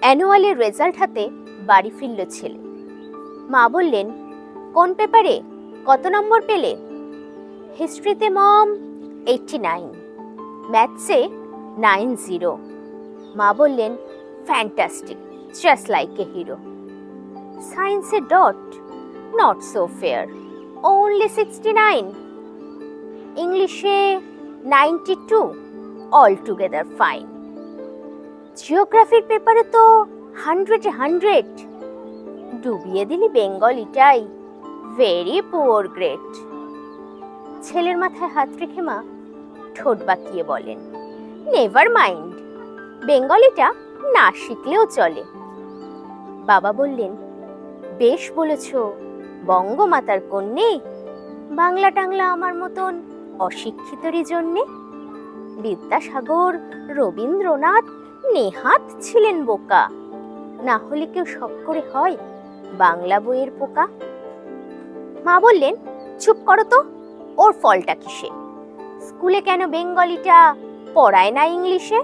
অ্যানুয়ালের result হাতে বাড়ি ফিরল ছেলে। মা বললেন, কোন পেপারে কত নম্বর পেলে? হিস্ট্রিতে মম 89, ম্যাথসে 90। মা বললেন, fantastic, just like a hero. সায়েন্সে ডট, নট সো ফেয়ার, only 69। ইংলিশে 92, অল টুগেদার ফাইন। জিওগ্রাফির পেপারে তো 100 ডুবিয়ে দিলি বেঙ্গলিটাই, ভেরি পুয়ার গ্রেড। ছেলের মাথায় হাত রেখে মা ঠোঁট বাঁকিয়ে বলেন, নেভার মাইন্ড, বেঙ্গলিটা না শিখলেও চলে। বাবা বললেন, বেশ বলেছ বঙ্গমাতার কন্যে, বাংলা টাংলা আমার মতন অশিক্ষিতরই জন্যে। বিদ্যাসাগর, রবীন্দ্রনাথ নেহাত ছিলেন বোকা, না হলে কেউ শখ করে হয় বাংলা বইয়ের পোকা। মা বললেন, চুপ করো তো, ওর ফলটা কিসে? স্কুলে কেন বেঙ্গলিটা পড়ায় না ইংলিশে?